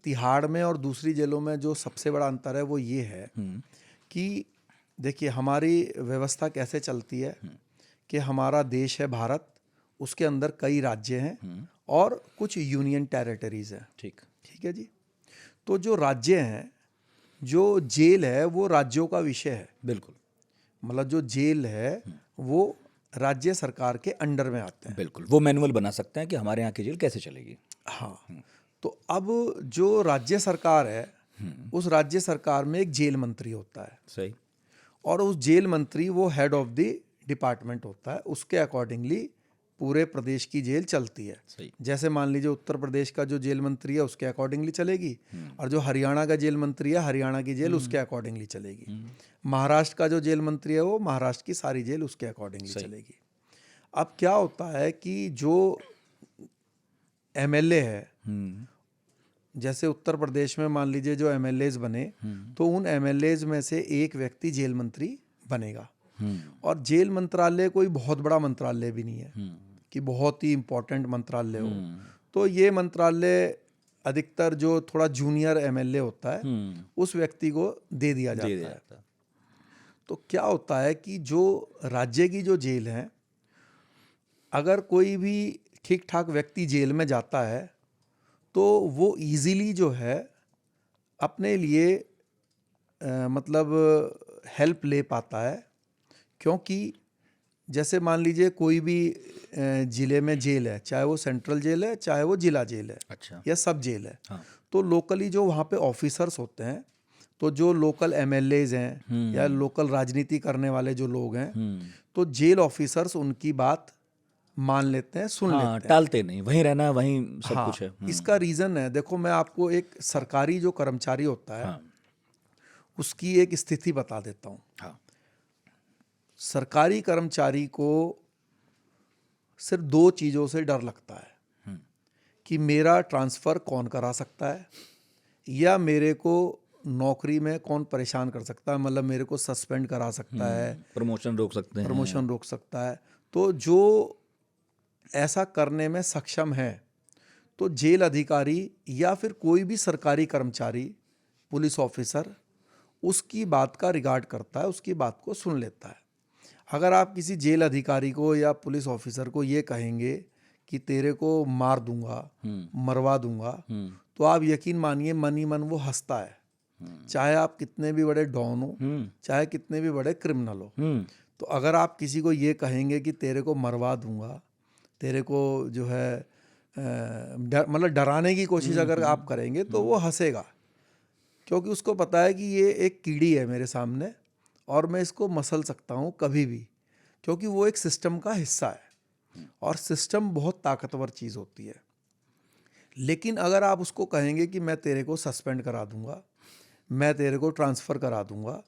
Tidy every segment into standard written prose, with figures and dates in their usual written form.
तिहाड़ में और दूसरी जेलों में जो सबसे बड़ा अंतर है वो ये है कि देखिए हमारी व्यवस्था कैसे चलती है कि हमारा देश है भारत, उसके अंदर कई राज्य हैं और कुछ यूनियन टेरिटरीज हैं। ठीक। ठीक है जी। तो जो राज्य हैं, जो जेल है वो राज्यों का विषय है। बिल्कुल मतलब जो जेल है वो राज्य सरकार के अंडर में आते हैं। बिल्कुल, वो मैनुअल बना सकते हैं कि हमारे यहाँ की जेल कैसे चलेगी। हाँ। तो अब जो राज्य सरकार है उस राज्य सरकार में एक जेल मंत्री होता है सही। और उस जेल मंत्री वो हेड ऑफ द डिपार्टमेंट होता है। उसके अकॉर्डिंगली पूरे प्रदेश की जेल चलती है। सही। जैसे मान लीजिए उत्तर प्रदेश का जो जेल मंत्री है उसके अकॉर्डिंगली चलेगी और जो हरियाणा का जेल मंत्री है हरियाणा की जेल उसके अकॉर्डिंगली चलेगी। महाराष्ट्र का जो जेल मंत्री है वो महाराष्ट्र की सारी जेल उसके अकॉर्डिंगली चलेगी। अब क्या होता है कि जो एमएलए है, जैसे उत्तर प्रदेश में मान लीजिए जो एमएलएज बने तो उन एमएलएज में से एक व्यक्ति जेल मंत्री बनेगा। और जेल मंत्रालय कोई बहुत बड़ा मंत्रालय भी नहीं है कि बहुत ही इम्पोर्टेंट मंत्रालय हो। तो ये मंत्रालय अधिकतर जो थोड़ा जूनियर एमएलए होता है उस व्यक्ति को दे दिया जाता है। तो क्या होता है कि जो राज्य की जो जेल है, अगर कोई भी ठीक ठाक व्यक्ति जेल में जाता है तो वो इजीली जो है अपने लिए मतलब हेल्प ले पाता है। क्योंकि जैसे मान लीजिए कोई भी ज़िले में जेल है, चाहे वो सेंट्रल जेल है चाहे वो जिला जेल है, अच्छा। या सब जेल है। हाँ। तो लोकली जो वहाँ पे ऑफिसर्स होते हैं, तो जो लोकल एमएलएज हैं या लोकल राजनीति करने वाले जो लोग हैं, तो जेल ऑफिसर्स उनकी बात मान लेते हैं, सुन लेते हैं, टालते नहीं, वहीं रहना वहीं सब कुछ है। इसका रीज़न है, देखो मैं आपको एक सरकारी जो कर्मचारी होता है उसकी एक स्थिति बता देता हूँ। सरकारी कर्मचारी को सिर्फ दो चीज़ों से डर लगता है कि मेरा ट्रांसफ़र कौन करा सकता है या मेरे को नौकरी में कौन परेशान कर सकता है, मतलब मेरे को सस्पेंड करा सकता है, प्रमोशन रोक सकते हैं, प्रमोशन रोक सकता है। तो जो ऐसा करने में सक्षम है तो जेल अधिकारी या फिर कोई भी सरकारी कर्मचारी, पुलिस ऑफिसर उसकी बात का रिगार्ड करता है, उसकी बात को सुन लेता है। अगर आप किसी जेल अधिकारी को या पुलिस ऑफिसर को ये कहेंगे कि तेरे को मार दूंगा, मरवा दूंगा, तो आप यकीन मानिए मन ही मन वो हंसता है। चाहे आप कितने भी बड़े डॉन हो, चाहे कितने भी बड़े क्रिमिनल हो। तो अगर आप किसी को ये कहेंगे कि तेरे को मरवा दूंगा, तेरे को जो है मतलब डराने की कोशिश अगर आप करेंगे तो वो हंसेगा, क्योंकि उसको पता है कि ये एक कीड़ी है मेरे सामने और मैं इसको मसल सकता हूँ कभी भी, क्योंकि वो एक सिस्टम का हिस्सा है और सिस्टम बहुत ताकतवर चीज़ होती है। लेकिन अगर आप उसको कहेंगे कि मैं तेरे को सस्पेंड करा दूंगा, मैं तेरे को ट्रांसफ़र करा दूंगा,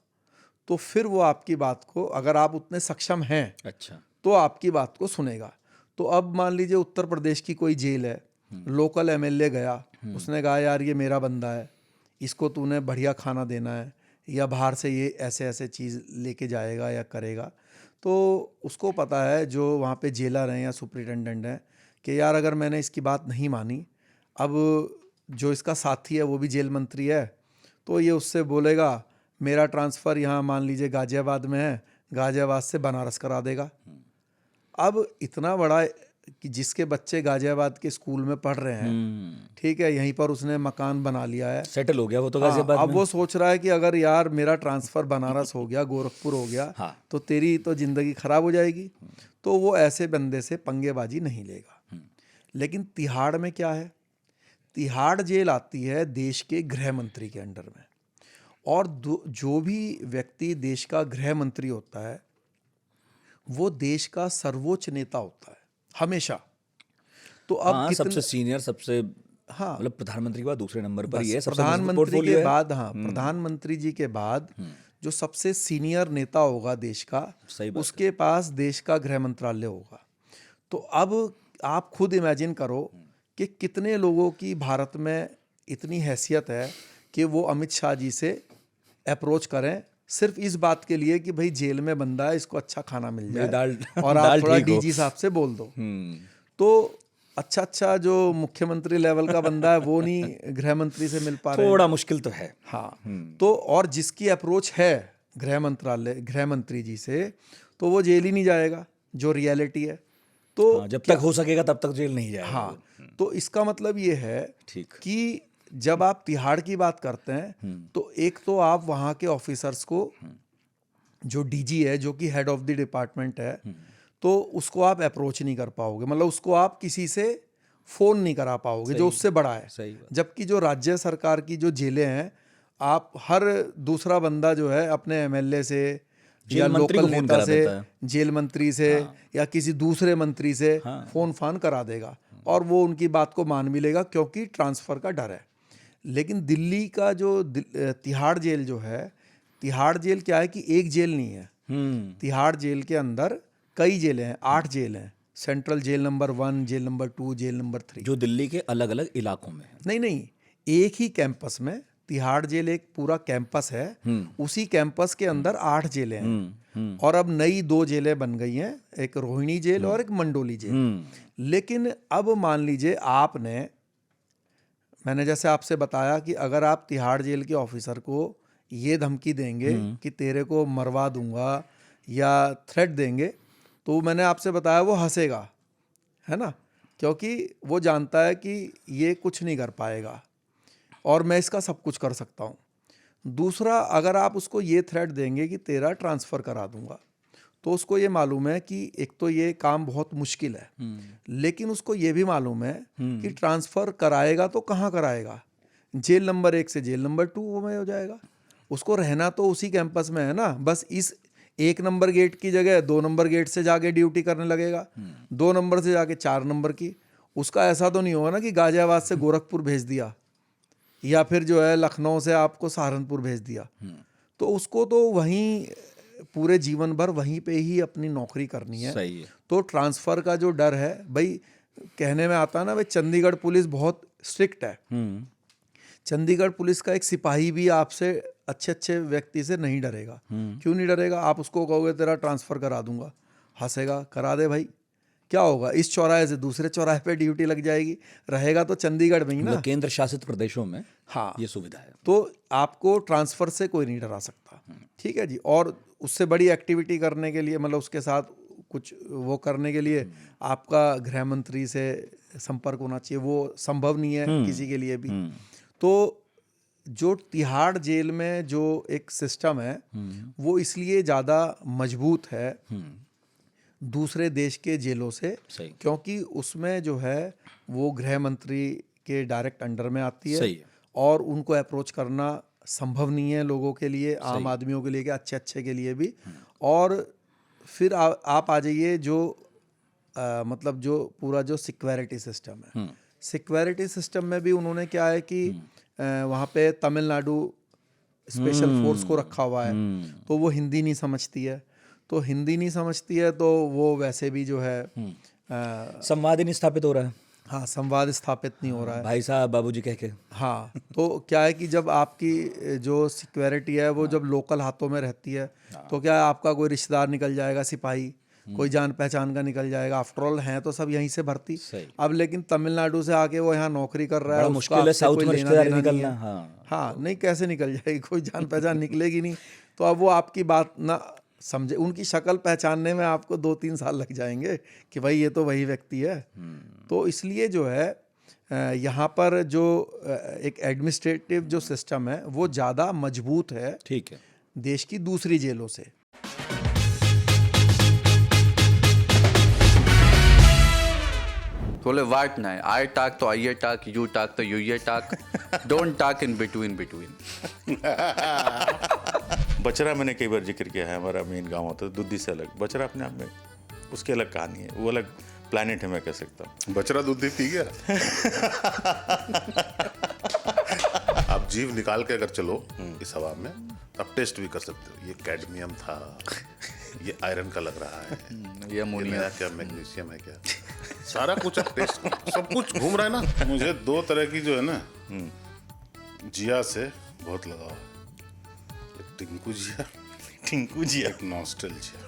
तो फिर वो आपकी बात को, अगर आप उतने सक्षम हैं, अच्छा, तो आपकी बात को सुनेगा। तो अब मान लीजिए उत्तर प्रदेश की कोई जेल है, लोकल एमएलए गया, उसने कहा यार ये मेरा बंदा है, इसको तूने बढ़िया खाना देना है या बाहर से ये ऐसे ऐसे चीज़ लेके जाएगा या करेगा। तो उसको पता है जो वहाँ पे जेलर हैं या सुपरिटेंडेंट हैं कि यार अगर मैंने इसकी बात नहीं मानी, अब जो इसका साथी है वो भी जेल मंत्री है, तो ये उससे बोलेगा मेरा ट्रांसफ़र यहाँ मान लीजिए गाज़ियाबाद में है, गाज़ियाबाद से बनारस करा देगा। अब इतना बड़ा कि जिसके बच्चे गाज़ियाबाद के स्कूल में पढ़ रहे हैं, ठीक है, यहीं पर उसने मकान बना लिया है, सेटल हो गया वो तो गाजियाबाद अब में। वो सोच रहा है कि अगर यार मेरा ट्रांसफ़र बनारस हो गया, गोरखपुर हो गया, तो तेरी तो ज़िंदगी ख़राब हो जाएगी। तो वो ऐसे बंदे से पंगेबाजी नहीं लेगा। लेकिन तिहाड़ में क्या है, तिहाड़ जेल आती है देश के गृह मंत्री के अंडर में, और जो भी व्यक्ति देश का गृह मंत्री होता है वो देश का सर्वोच्च नेता होता है हमेशा। तो अब सबसे सीनियर, सबसे हाँ, मतलब प्रधानमंत्री के बाद दूसरे नंबर पर ही है, सबसे प्रधानमंत्री के बाद, हाँ, प्रधानमंत्री जी के बाद जो सबसे सीनियर नेता होगा देश का, उसके पास देश का गृह मंत्रालय होगा। तो अब आप खुद इमेजिन करो कि कितने लोगों की भारत में इतनी हैसियत है कि वो अमित शाह जी से अप्रोच करें सिर्फ इस बात के लिए कि भाई जेल में बंदा है, इसको अच्छा खाना मिल जाए और आप थोड़ा डीजी साहब से बोल दो। तो अच्छा जो मुख्यमंत्री लेवल का बंदा है वो नहीं गृह मंत्री से मिल पा रहे हैं। थोड़ा मुश्किल तो है। हाँ, तो और जिसकी अप्रोच है गृह मंत्री जी से, तो वो जेल ही नहीं जाएगा, जो रियलिटी है। तो हाँ, जब तक हो सकेगा तब तक जेल नहीं जाएगा। हाँ, तो इसका मतलब ये है ठीक। कि जब आप तिहाड़ की बात करते हैं तो एक तो आप वहाँ के ऑफिसर्स को, जो डीजी है, जो कि हेड ऑफ द डिपार्टमेंट है, तो उसको आप अप्रोच नहीं कर पाओगे, मतलब उसको आप किसी से फ़ोन नहीं करा पाओगे जो उससे बड़ा है। सही बात। जबकि जो राज्य सरकार की जो जेलें हैं, आप हर दूसरा बंदा जो है अपने एमएलए से या जेल मंत्री लोकल को फोन नेता करा से, देता है। जेल मंत्री से या किसी दूसरे मंत्री से फ़ोन फान करा देगा और वो उनकी बात को मान भी लेगा, क्योंकि ट्रांसफ़र का डर है। लेकिन दिल्ली का जो तिहाड़ जेल जो है, तिहाड़ जेल क्या है कि एक जेल नहीं है। तिहाड़ जेल के अंदर कई जेलें हैं, 8 जेल हैं। Central jail number 1, jail number 2, jail number 3। जो दिल्ली के अलग अलग इलाकों में है। नहीं, एक ही कैंपस में तिहाड़ जेल एक पूरा कैंपस है, उसी कैंपस के अंदर 8 जेलें हैं। और अब नई 2 जेलें बन गई हैं, एक रोहिणी जेल और एक मंडोली जेल। लेकिन अब मान लीजिए मैंने जैसे आपसे बताया कि अगर आप तिहाड़ जेल के ऑफिसर को ये धमकी देंगे कि तेरे को मरवा दूंगा या थ्रेट देंगे, तो मैंने आपसे बताया वो हंसेगा, है ना, क्योंकि वो जानता है कि ये कुछ नहीं कर पाएगा और मैं इसका सब कुछ कर सकता हूँ। दूसरा, अगर आप उसको ये थ्रेट देंगे कि तेरा ट्रांसफ़र करा दूंगा, तो उसको ये मालूम है कि एक तो ये काम बहुत मुश्किल है, लेकिन उसको ये भी मालूम है कि ट्रांसफ़र कराएगा तो कहाँ कराएगा, जेल नंबर 1 से जेल नंबर 2 में हो जाएगा। उसको रहना तो उसी कैंपस में है ना, बस इस 1 नंबर गेट की जगह 2 नंबर गेट से जाके ड्यूटी करने लगेगा, 2 नंबर से जाके 4 नंबर की। उसका ऐसा तो नहीं होगा ना कि गाजियाबाद से गोरखपुर भेज दिया या फिर जो है लखनऊ से आपको सहारनपुर भेज दिया। तो उसको तो वहीं पूरे जीवन भर वहीं पे ही अपनी नौकरी करनी है। सही है। तो ट्रांसफ़र का जो डर है भाई, कहने में आता है ना भाई, चंडीगढ़ पुलिस बहुत स्ट्रिक्ट है। चंडीगढ़ पुलिस का एक सिपाही भी आपसे अच्छे व्यक्ति से नहीं डरेगा। क्यों नहीं डरेगा? आप उसको कहोगे तेरा ट्रांसफ़र करा दूंगा, हंसेगा, करा दे भाई, क्या होगा, इस चौराहे से दूसरे चौराहे पे ड्यूटी लग जाएगी, रहेगा तो चंडीगढ़ में ही ना। केंद्र शासित प्रदेशों में हाँ, ये सुविधा है। तो आपको ट्रांसफ़र से कोई नहीं डरा सकता। ठीक है जी। और उससे बड़ी एक्टिविटी करने के लिए, मतलब उसके साथ कुछ वो करने के लिए आपका गृह मंत्री से संपर्क होना चाहिए, वो संभव नहीं है किसी के लिए भी। तो जो तिहाड़ जेल में जो एक सिस्टम है वो इसलिए ज़्यादा मजबूत है दूसरे देश के जेलों से, क्योंकि उसमें जो है वो गृह मंत्री के डायरेक्ट अंडर में आती है और उनको अप्रोच करना संभव नहीं है लोगों के लिए, आम आदमियों के लिए, कि अच्छे के लिए भी। और फिर आप आ जाइए जो मतलब जो पूरा जो सिक्योरिटी सिस्टम है, सिक्योरिटी सिस्टम में भी उन्होंने क्या है कि वहाँ पे तमिलनाडु स्पेशल फोर्स को रखा हुआ है, तो वो हिंदी नहीं समझती है, तो हिंदी नहीं समझती है तो वो वैसे भी जो है संवाद ही नहीं स्थापित हो रहा है। हाँ, संवाद स्थापित नहीं हो रहा है, भाई साहब बाबूजी कह के। हाँ, तो क्या है कि जब आपकी जो सिक्योरिटी है वो जब लोकल हाथों में रहती है तो क्या है, आपका कोई रिश्तेदार निकल जाएगा, सिपाही कोई जान पहचान का निकल जाएगा, आफ्टर ऑल हैं तो सब यहीं से भर्ती। अब लेकिन तमिलनाडु से आके वो यहाँ नौकरी कर रहा है, मुश्किल है साउथ में रिश्तेदार निकलना। हाँ, नहीं, कैसे निकल जाएगी, कोई जान पहचान निकलेगी नहीं। तो अब वो आपकी बात ना समझे, उनकी शक्ल पहचानने में आपको 2-3 साल लग जाएंगे कि भाई ये तो वही व्यक्ति है। तो इसलिए जो है यहाँ पर जो एक एडमिनिस्ट्रेटिव जो सिस्टम है वो ज़्यादा मजबूत है, ठीक है, देश की दूसरी जेलों से। बोले वाट ना है, आई टाक तो आइए टाक, यू टाक तो you talk, don't talk in between. बचरा मैंने कई बार जिक्र किया है, हमारा मेन गांव होता है दुद्धी से अलग। बचरा अपने आप में उसकी अलग कहानी है, वो अलग प्लैनेट है, मैं कह सकता हूँ। बचरा दुद्धी पी गया। आप जीव निकाल के अगर चलो इस हवा में तो आप टेस्ट भी कर सकते हो, ये कैडमियम था, ये आयरन का लग रहा है, ये अमोनिया क्या, मैग्नीशियम है क्या, सारा कुछ आप टेस्ट, सब कुछ घूम रहा है ना। मुझे 2 तरह की जो है ना जिया से बहुत लगाव है, एक टिंकू जिया, एक नॉस्टैल्जिया।